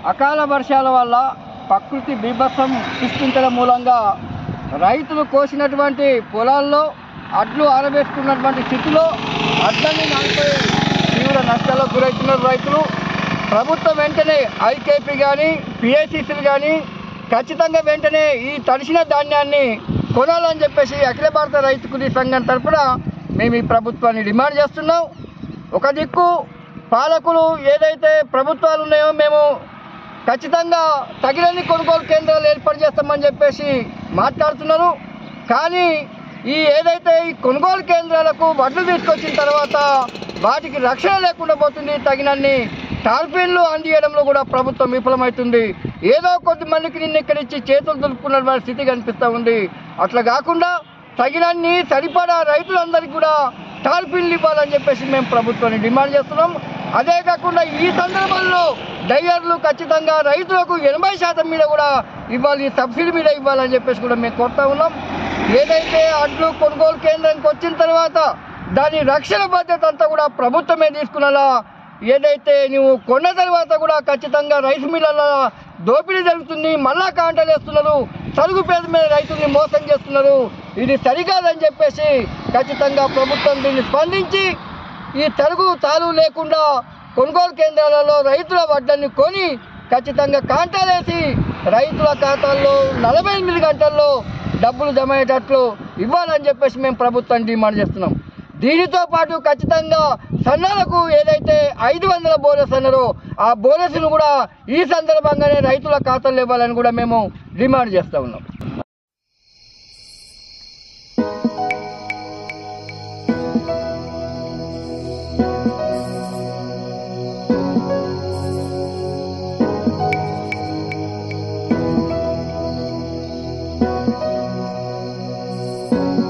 అకాల వర్షాల వల్ల ప్రకృతి బీభత్సం సృష్టించడం మూలంగా రైతులు కోసినటువంటి పొలాల్లో అడ్లు ఆరబెట్టుకున్నటువంటి స్థితిలో అడ్లని నానిపోయి తీవ్ర నష్టాలకు గురవుతున్నారు రైతులు. ప్రభుత్వం వెంటనే ఐకేపీ కానీ పిఐసిసిలు కానీ ఖచ్చితంగా వెంటనే ఈ తడిసిన ధాన్యాన్ని కొనాలని చెప్పేసి అఖిల భారత రైతు కూలీ సంఘం తరఫున మేము ఈ ప్రభుత్వాన్ని డిమాండ్ చేస్తున్నాం. ఒక దిక్కు పాలకులు ఏదైతే ప్రభుత్వాలు ఉన్నాయో మేము ఖచ్చితంగా తగినన్ని కొనుగోలు కేంద్రాలు ఏర్పాటు చేస్తామని చెప్పేసి మాట్లాడుతున్నారు. కానీ ఏదైతే ఈ కొనుగోలు కేంద్రాలకు వడ్లు తీసుకొచ్చిన తర్వాత వాటికి రక్షణ లేకుండా పోతుంది. తగినన్ని టార్పిన్లు అందియడంలో కూడా ప్రభుత్వం విఫలమవుతుంది. ఏదో కొద్దిమందికి నిన్న ఇక్కడిచ్చి చేతులు దులుపుకున్న స్థితి కనిపిస్తూ ఉంది. అట్లా కాకుండా తగినన్ని సరిపడా రైతులందరికీ కూడా టార్పిన్లు ఇవ్వాలని చెప్పేసి మేము ప్రభుత్వాన్ని డిమాండ్ చేస్తున్నాం. అదే కాకుండా ఈ సందర్భంలో డ్రైవర్లు ఖచ్చితంగా రైతులకు 80% మీద కూడా ఇవ్వాలి, సబ్సిడీ మీద ఇవ్వాలని చెప్పేసి కూడా మేము కోరుతా ఉన్నాం. ఏదైతే అడ్లు కొనుగోలు కేంద్రానికి వచ్చిన తర్వాత దాని రక్షణ బాధ్యత అంతా కూడా ప్రభుత్వమే తీసుకునేలా, ఏదైతే నువ్వు కొన్న తర్వాత కూడా ఖచ్చితంగా రైస్ మిల్లల దోపిడీ జరుగుతుంది, మళ్ళా కాంటలు వేస్తున్నారు, సరుకు పేద మీద రైతుల్ని మోసం చేస్తున్నారు. ఇది సరికాదని చెప్పేసి ఖచ్చితంగా ప్రభుత్వం దీన్ని స్పందించి ఈ తరుగు తాలు లేకుండా కొనుగోలు కేంద్రాలలో రైతుల వడ్లని కొని ఖచ్చితంగా కాంటాలేసి రైతుల ఖాతాల్లో 48 గంటల్లో డబ్బులు జమ అయ్యేటట్లు ఇవ్వాలని చెప్పేసి మేము ప్రభుత్వాన్ని డిమాండ్ చేస్తున్నాం. దీనితో పాటు ఖచ్చితంగా సన్నాలకు ఏదైతే 500 బోనస్ అన్నారో ఆ బోనస్ను కూడా ఈ సందర్భంగానే రైతుల ఖాతాల్లో ఇవ్వాలని కూడా మేము డిమాండ్ చేస్తూ ఉన్నాం.